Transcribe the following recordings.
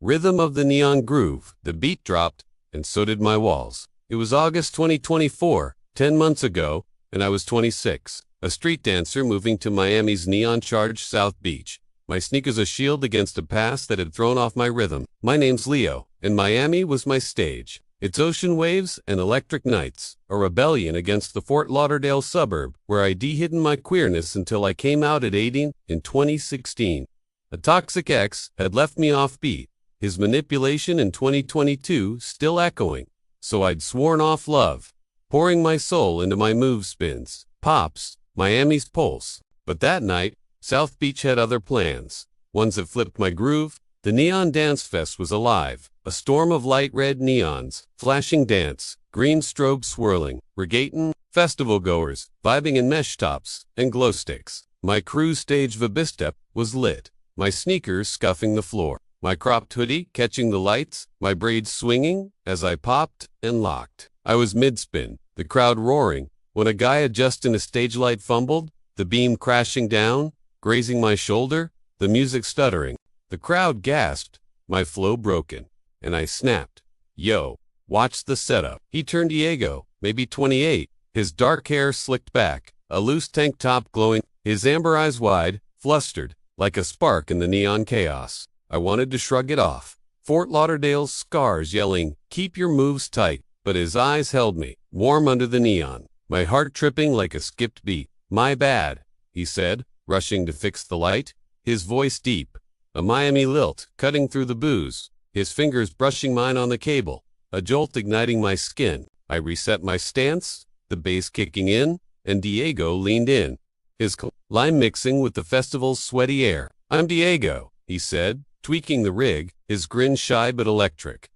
Rhythm of the neon groove. The beat dropped, and so did my walls. It was August 2024, 10 months ago, and I was 26, a street dancer moving to Miami's neon-charged South Beach. My sneakers a shield against a past that had thrown off my rhythm. My name's Leo, and Miami was my stage. Its ocean waves and electric nights, a rebellion against the Fort Lauderdale suburb where I'd hidden my queerness until I came out at 18 in 2016. A toxic ex had left me offbeat, his manipulation in 2022 still echoing. So I'd sworn off love, pouring my soul into my move spins, pops, Miami's pulse. But that night, South Beach had other plans, ones that flipped my groove. The Neon Dance Fest was alive, a storm of light red neons, flashing dance, green strobes swirling, regaton, festival goers, vibing in mesh tops and glow sticks. My cruise stage Vibistep was lit, my sneakers scuffing the floor, my cropped hoodie catching the lights, my braids swinging as I popped and locked. I was mid-spin, the crowd roaring, when a guy adjusting a stage light fumbled, the beam crashing down, grazing my shoulder, the music stuttering. The crowd gasped, my flow broken, and I snapped. Yo, watch the setup. He turned Diego, maybe 28, his dark hair slicked back, a loose tank top glowing, his amber eyes wide, flustered, like a spark in the neon chaos. I wanted to shrug it off. Fort Lauderdale's scars yelling, keep your moves tight, but his eyes held me, warm under the neon, my heart tripping like a skipped beat. My bad, he said, rushing to fix the light, his voice deep. A Miami lilt cutting through the booze, his fingers brushing mine on the cable, a jolt igniting my skin. I reset my stance, the bass kicking in, and Diego leaned in, his lime mixing with the festival's sweaty air. I'm Diego, he said, tweaking the rig, his grin shy but electric.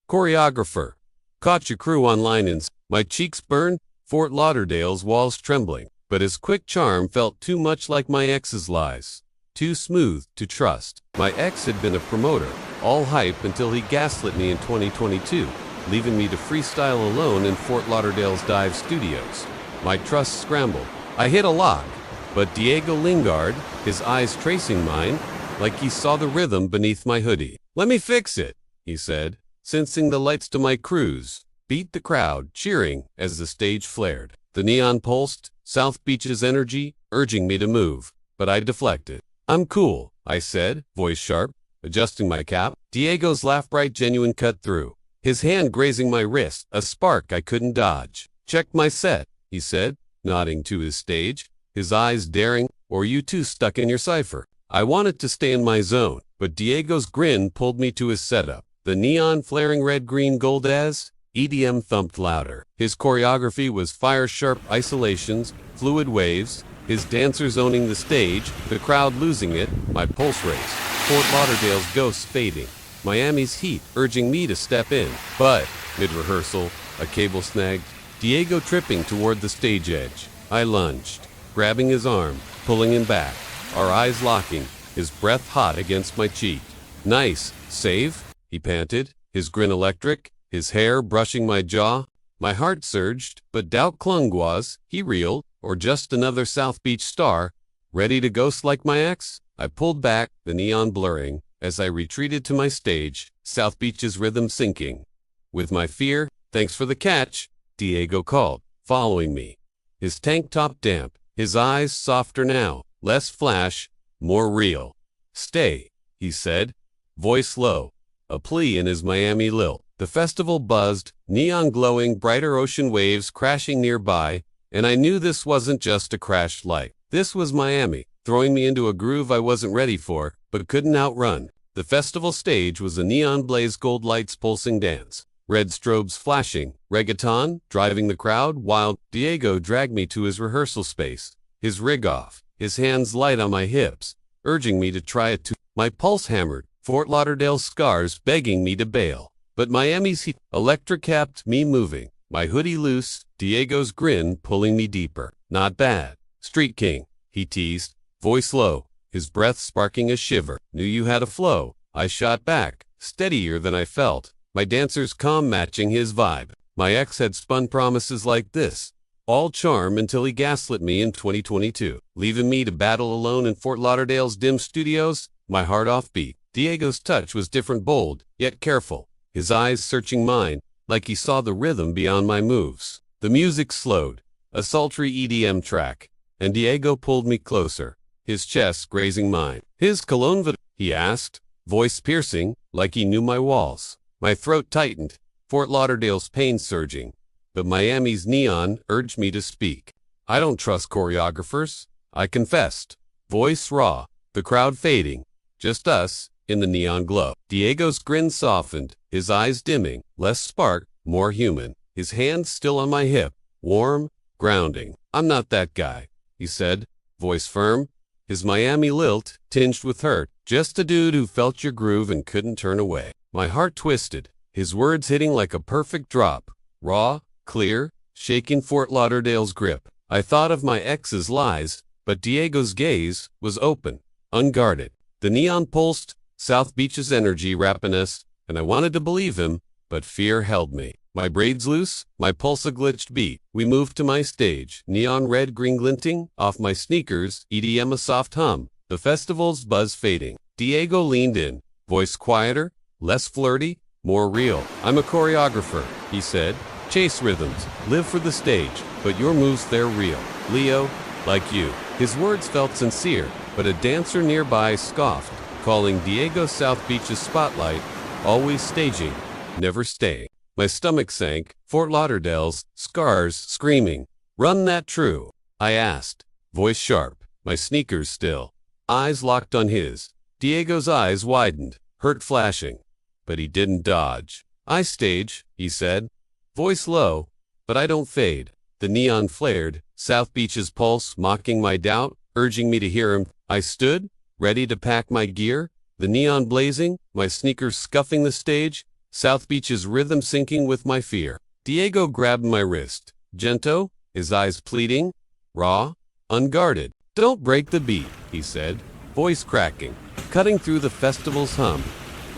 Choreographer. Caught your crew online and my cheeks burned, Fort Lauderdale's walls trembling, but his quick charm felt too much like my ex's lies. Too smooth to trust. My ex had been a promoter, all hype until he gaslit me in 2022, leaving me to freestyle alone in Fort Lauderdale's dive studios. My trust scrambled. I hit a lock, but Diego Lingard, his eyes tracing mine, like he saw the rhythm beneath my hoodie. Let me fix it, he said, sensing the lights to my cruise, beat the crowd, cheering as the stage flared. The neon pulsed, South Beach's energy, urging me to move, but I deflected. I'm cool, I said, voice sharp, adjusting my cap. Diego's laugh bright genuine cut through, his hand grazing my wrist, a spark I couldn't dodge. Check my set, he said, nodding to his stage, his eyes daring, or you two stuck in your cipher. I wanted to stay in my zone, but Diego's grin pulled me to his setup. The neon flaring red green gold as EDM thumped louder. His choreography was fire-sharp isolations, fluid waves, his dancers owning the stage, the crowd losing it, my pulse race. Fort Lauderdale's ghosts fading, Miami's heat urging me to step in. But, mid-rehearsal, a cable snagged, Diego tripping toward the stage edge. I lunged, grabbing his arm, pulling him back, our eyes locking, his breath hot against my cheek. Nice, save, he panted, his grin electric, his hair brushing my jaw. My heart surged, but doubt clung. Was he real, or just another South Beach star, ready to ghost like my ex? I pulled back, the neon blurring, as I retreated to my stage, South Beach's rhythm sinking. With my fear, thanks for the catch, Diego called, following me. His tank top damp, his eyes softer now, less flash, more real. Stay, he said, voice low, a plea in his Miami lilt. The festival buzzed, neon glowing, brighter ocean waves crashing nearby, and I knew this wasn't just a crashed light. This was Miami, throwing me into a groove I wasn't ready for, but couldn't outrun. The festival stage was a neon blaze, gold lights pulsing dance, red strobes flashing, reggaeton driving the crowd while Diego dragged me to his rehearsal space, his rig off, his hands light on my hips, urging me to try it too. My pulse hammered, Fort Lauderdale scars begging me to bail. But Miami's heat electric kept me moving, my hoodie loose, Diego's grin pulling me deeper. Not bad. Street King, he teased, voice low, his breath sparking a shiver. Knew you had a flow. I shot back, steadier than I felt, my dancers calm matching his vibe. My ex had spun promises like this, all charm until he gaslit me in 2022, leaving me to battle alone in Fort Lauderdale's dim studios, my heart offbeat. Diego's touch was different, bold, yet careful, his eyes searching mine, like he saw the rhythm beyond my moves. The music slowed, a sultry EDM track, and Diego pulled me closer, his chest grazing mine. "His cologne," he asked, voice piercing, like he knew my walls. My throat tightened, Fort Lauderdale's pain surging, but Miami's neon urged me to speak. "I don't trust choreographers," I confessed, voice raw, the crowd fading, just us, in the neon glow. Diego's grin softened, his eyes dimming, less spark, more human, his hand still on my hip, warm, grounding. "I'm not that guy," he said, voice firm, his Miami lilt tinged with hurt. "Just a dude who felt your groove and couldn't turn away." My heart twisted, his words hitting like a perfect drop, raw, clear, shaking Fort Lauderdale's grip. I thought of my ex's lies, but Diego's gaze was open, unguarded. The neon pulsed, South Beach's energy wrapping us, and I wanted to believe him, but fear held me. My braids loose, my pulse a glitched beat. We moved to my stage, neon red green glinting off my sneakers, EDM a soft hum, the festival's buzz fading. Diego leaned in, voice quieter, less flirty, more real. "I'm a choreographer," he said. "Chase rhythms, live for the stage, but your moves, they're real. Leo, like you." His words felt sincere, but a dancer nearby scoffed, calling Diego South Beach's spotlight, always staging, never staying. My stomach sank, Fort Lauderdale's scars screaming. "Run that true?" I asked, voice sharp, my sneakers still, eyes locked on his. Diego's eyes widened, hurt flashing, but he didn't dodge. "I stage," he said, voice low, "but I don't fade." The neon flared, South Beach's pulse mocking my doubt, urging me to hear him. I stood, ready to pack my gear, the neon blazing, my sneakers scuffing the stage, South Beach's rhythm syncing with my fear. Diego grabbed my wrist, gento, his eyes pleading, raw, unguarded. "Don't break the beat," he said, voice cracking, cutting through the festival's hum.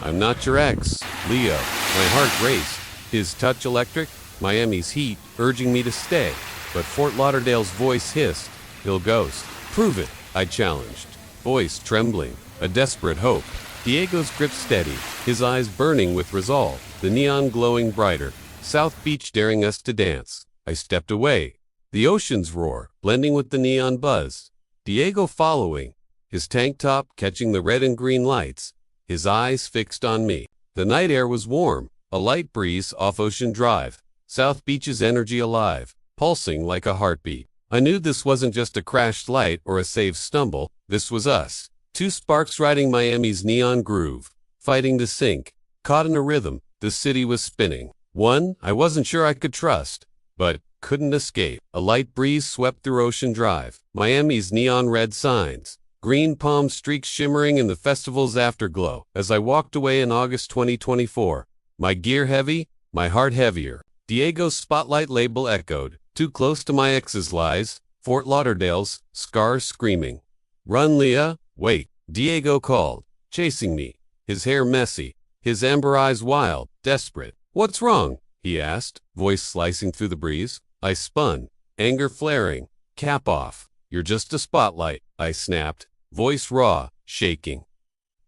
"I'm not your ex, Leo." My heart raced, his touch electric, Miami's heat urging me to stay, but Fort Lauderdale's voice hissed, "He'll ghost." "Prove it," I challenged, voice trembling, a desperate hope. Diego's grip steady, his eyes burning with resolve, the neon glowing brighter, South Beach daring us to dance. I stepped away, the ocean's roar blending with the neon buzz, Diego following, his tank top catching the red and green lights, his eyes fixed on me. The night air was warm, a light breeze off Ocean Drive, South Beach's energy alive, pulsing like a heartbeat. I knew this wasn't just a crashed light or a saved stumble, this was us. Two sparks riding Miami's neon groove, fighting to sync, caught in a rhythm, the city was spinning. One I wasn't sure I could trust, but couldn't escape. A light breeze swept through Ocean Drive, Miami's neon red signs, green palm streaks shimmering in the festival's afterglow. As I walked away in August 2024, my gear heavy, my heart heavier. Diego's spotlight label echoed, too close to my ex's lies, Fort Lauderdale's scars screaming. "Run, Leah, wait," Diego called, chasing me, his hair messy, his amber eyes wild, desperate. "What's wrong?" he asked, voice slicing through the breeze. I spun, anger flaring, cap off. "You're just a spotlight," I snapped, voice raw, shaking.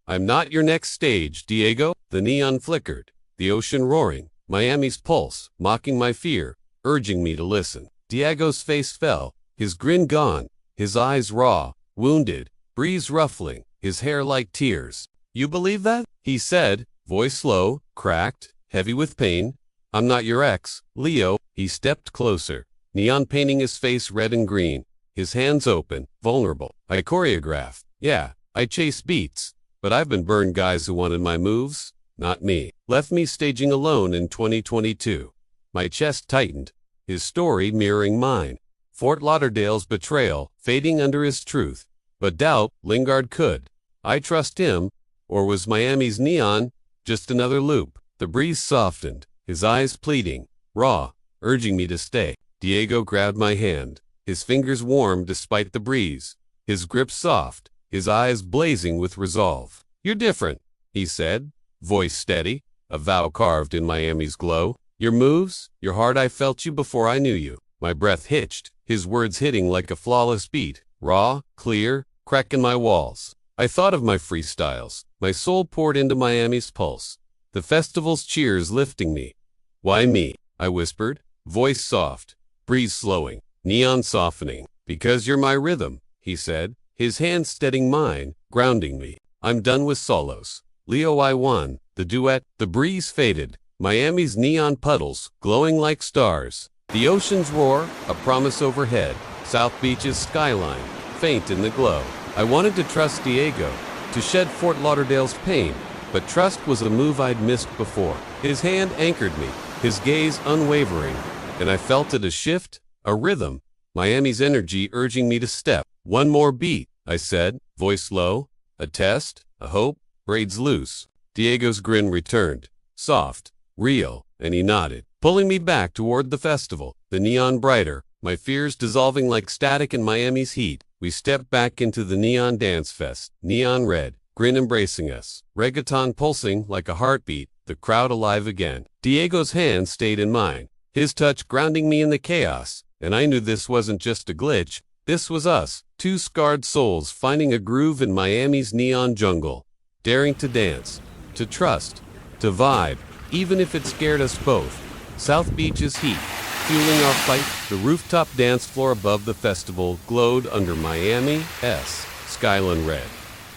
"I'm not your next stage, Diego." The neon flickered, the ocean roaring, Miami's pulse, mocking my fear, urging me to listen. Diego's face fell, his grin gone, his eyes raw, wounded, breeze ruffling, his hair like tears. "You believe that?" he said, voice low, cracked, heavy with pain. "I'm not your ex, Leo." He stepped closer, neon painting his face red and green, his hands open, vulnerable. "I choreograph. Yeah, I chase beats, but I've been burned guys who wanted my moves, not me." Left me staging alone in 2022. My chest tightened, his story mirroring mine. Fort Lauderdale's betrayal fading under his truth, but doubt Lingard could. I trust him, or was Miami's neon just another loop? The breeze softened, his eyes pleading, raw, urging me to stay. Diego grabbed my hand, his fingers warm despite the breeze, his grip soft, his eyes blazing with resolve. "You're different," he said, voice steady, a vow carved in Miami's glow. "Your moves, your heart, I felt you before I knew you." My breath hitched, his words hitting like a flawless beat, raw, clear, cracking my walls. I thought of my freestyles. My soul poured into Miami's pulse. The festival's cheers lifting me. Why me? I whispered, voice soft, breeze slowing, neon softening. Because you're my rhythm, he said, his hand steadying mine, grounding me. I'm done with solos. Leo, I won. The duet. The breeze faded. Miami's neon puddles, glowing like stars. The ocean's roar, a promise overhead. South Beach's skyline, faint in the glow. I wanted to trust Diego, to shed Fort Lauderdale's pain, but trust was a move I'd missed before. His hand anchored me, his gaze unwavering, and I felt it a shift, a rhythm, Miami's energy urging me to step. One more beat, I said, voice low. A test, a hope, braids loose. Diego's grin returned, soft, real, and he nodded, pulling me back toward the festival, the neon brighter, my fears dissolving like static in Miami's heat. We stepped back into the neon dance fest, neon red, grin embracing us, reggaeton pulsing like a heartbeat, the crowd alive again. Diego's hand stayed in mine, his touch grounding me in the chaos, and I knew this wasn't just a glitch, this was us, two scarred souls finding a groove in Miami's neon jungle, daring to dance, to trust, to vibe, even if it scared us both. South Beach's heat, fueling our fight, the rooftop dance floor above the festival glowed under Miami's skyline red.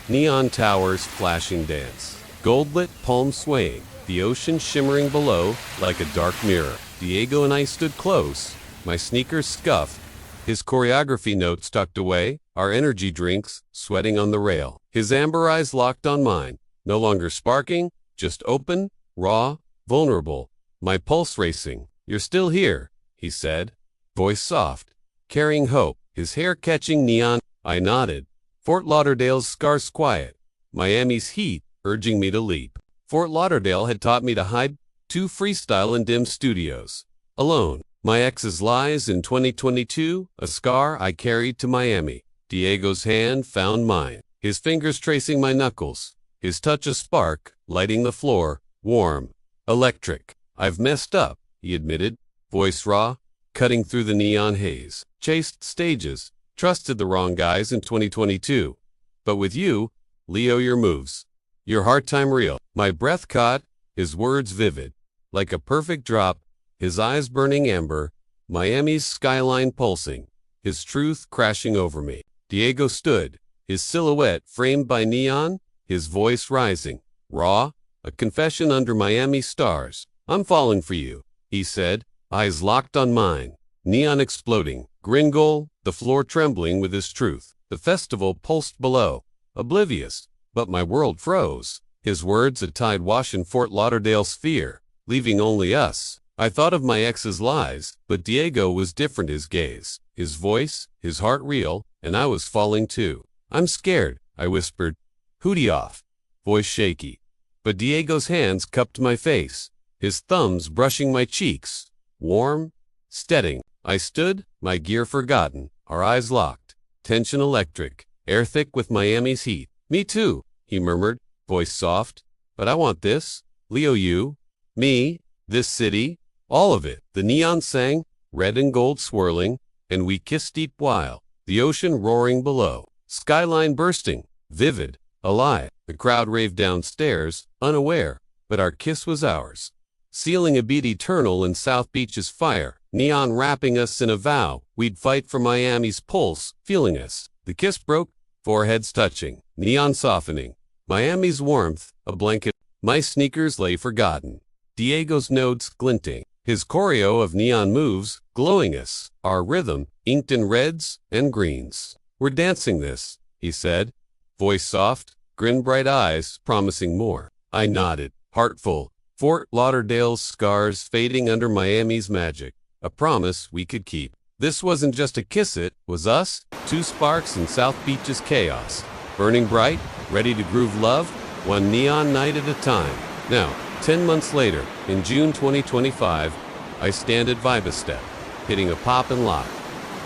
Neon towers flashing dance, gold-lit palms swaying, the ocean shimmering below like a dark mirror. Diego and I stood close, my sneakers scuffed, his choreography notes tucked away, our energy drinks sweating on the rail. His amber eyes locked on mine, no longer sparking, just open, raw, vulnerable, my pulse racing. You're still here, he said, voice soft, carrying hope, his hair catching neon. I nodded. Fort Lauderdale's scars quiet, Miami's heat urging me to leap. Fort Lauderdale had taught me to hide, to freestyle in dim studios. Alone, my ex's lies in 2022, a scar I carried to Miami. Diego's hand found mine, his fingers tracing my knuckles, his touch a spark, lighting the floor, warm, electric. I've messed up, he admitted, voice raw, cutting through the neon haze. Chased stages, trusted the wrong guys in 2022. But with you, Leo, your moves, your hard time real. My breath caught, his words vivid, like a perfect drop, his eyes burning amber, Miami's skyline pulsing, his truth crashing over me. Diego stood, his silhouette framed by neon, his voice rising, raw, a confession under Miami stars. I'm falling for you, he said, eyes locked on mine, neon exploding, gringle, the floor trembling with his truth. The festival pulsed below, oblivious, but my world froze. His words a tide wash in Fort Lauderdale's fear, leaving only us. I thought of my ex's lies, but Diego was different, his gaze, his voice, his heart real, and I was falling too. I'm scared, I whispered. Hootie off, voice shaky. But Diego's hands cupped my face, his thumbs brushing my cheeks, warm, steadying. I stood, my gear forgotten, our eyes locked, tension electric, air thick with Miami's heat. Me too, he murmured, voice soft. But I want this, Leo, you, me, this city, all of it. The neon sang, red and gold swirling, and we kissed deep while, the ocean roaring below, skyline bursting, vivid, alive. The crowd raved downstairs, unaware, but our kiss was ours, sealing a beat eternal in South Beach's fire, neon wrapping us in a vow we'd fight for Miami's pulse, feeling us. The kiss broke, foreheads touching, neon softening, Miami's warmth, a blanket. My sneakers lay forgotten, Diego's notes glinting, his choreo of neon moves glowing us, our rhythm inked in reds and greens. We're dancing this, he said, voice soft, grin bright eyes promising more. I nodded, heartful, Fort Lauderdale's scars fading under Miami's magic, a promise we could keep. This wasn't just a kiss, it was us, two sparks in South Beach's chaos, burning bright, ready to groove love, one neon night at a time. Now, 10 months later, in June 2025, I stand at Vibastep, hitting a pop and lock,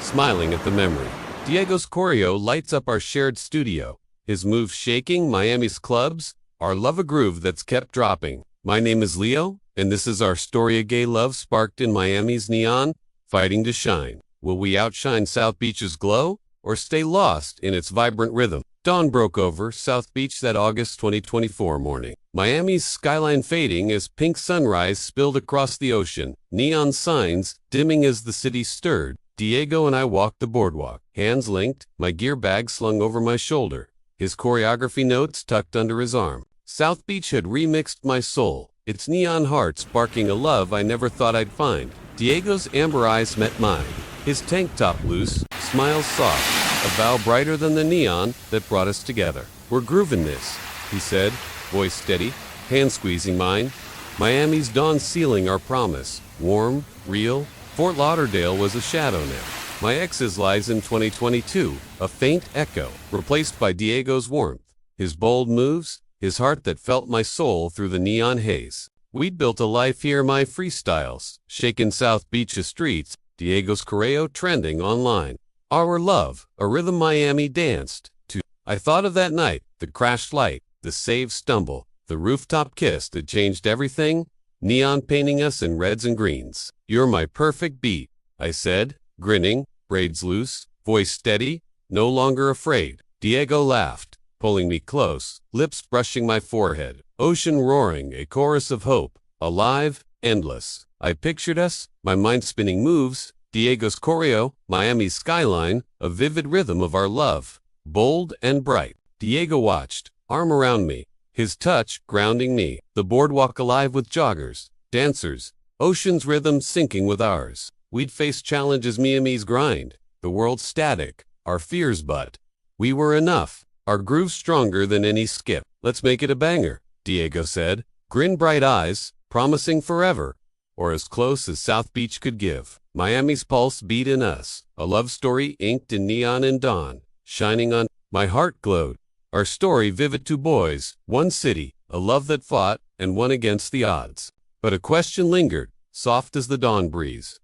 smiling at the memory. Diego's choreo lights up our shared studio, his moves shaking Miami's clubs, our love a groove that's kept dropping. My name is Leo, and this is our story of gay love sparked in Miami's neon, fighting to shine. Will we outshine South Beach's glow, or stay lost in its vibrant rhythm? Dawn broke over South Beach that August 2024 morning. Miami's skyline fading as pink sunrise spilled across the ocean, neon signs dimming as the city stirred. Diego and I walked the boardwalk, hands linked, my gear bag slung over my shoulder, his choreography notes tucked under his arm. South Beach had remixed my soul, its neon heart sparking a love I never thought I'd find. Diego's amber eyes met mine, his tank top loose, smiles soft, a vow brighter than the neon that brought us together. "We're grooving this," he said, voice steady, hand squeezing mine. Miami's dawn sealing our promise, warm, real. Fort Lauderdale was a shadow now. My ex's lies in 2022, a faint echo, replaced by Diego's warmth, his bold moves, his heart that felt my soul through the neon haze. We'd built a life here, my freestyles, shaking South Beach's streets, Diego's choreo trending online. Our love, a rhythm Miami danced to. I thought of that night, the crashed light, the saved stumble, the rooftop kiss that changed everything, neon painting us in reds and greens. "You're my perfect beat," I said, grinning, braids loose, voice steady, no longer afraid. Diego laughed, pulling me close, lips brushing my forehead. Ocean roaring, a chorus of hope, alive, endless. I pictured us, my mind spinning moves, Diego's choreo, Miami's skyline, a vivid rhythm of our love, bold and bright. Diego watched, arm around me, his touch grounding me, the boardwalk alive with joggers, dancers, ocean's rhythm syncing with ours. We'd face challenges Miami's grind, the world static, our fears but we were enough, our groove stronger than any skip. "Let's make it a banger," Diego said, grin bright eyes, promising forever, or as close as South Beach could give. Miami's pulse beat in us, a love story inked in neon and dawn, shining on. My heart glowed, our story vivid, two boys, one city, a love that fought and won against the odds. But a question lingered, soft as the dawn breeze.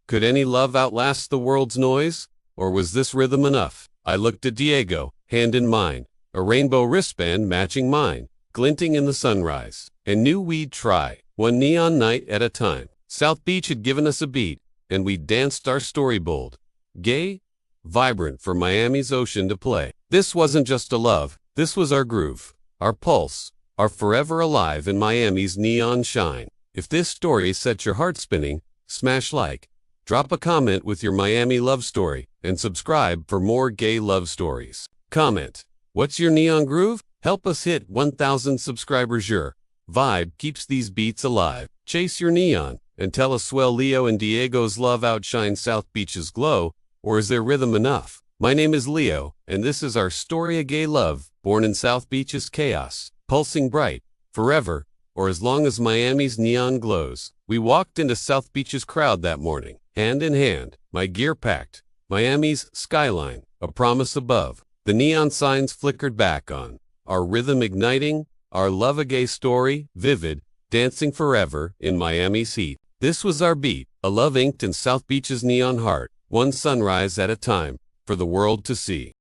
Could any love outlast the world's noise? Or was this rhythm enough? I looked at Diego, hand in mine, a rainbow wristband matching mine, glinting in the sunrise, and knew we'd try, one neon night at a time. South Beach had given us a beat, and we danced our story bold, gay, vibrant for Miami's ocean to play. This wasn't just a love, this was our groove, our pulse, our forever alive in Miami's neon shine. If this story set your heart spinning, smash like, drop a comment with your Miami love story, and subscribe for more gay love stories. Comment, what's your neon groove? Help us hit 1,000 subscribers. Your vibe keeps these beats alive. Chase your neon, and tell us, will Leo and Diego's love outshine South Beach's glow, or is their rhythm enough? My name is Leo, and this is our story of gay love, born in South Beach's chaos, pulsing bright, forever, or as long as Miami's neon glows. We walked into South Beach's crowd that morning, hand in hand, my gear packed, Miami's skyline, a promise above. The neon signs flickered back on, our rhythm igniting, our love a gay story, vivid, dancing forever in Miami's heat. This was our beat, a love inked in South Beach's neon heart, one sunrise at a time, for the world to see.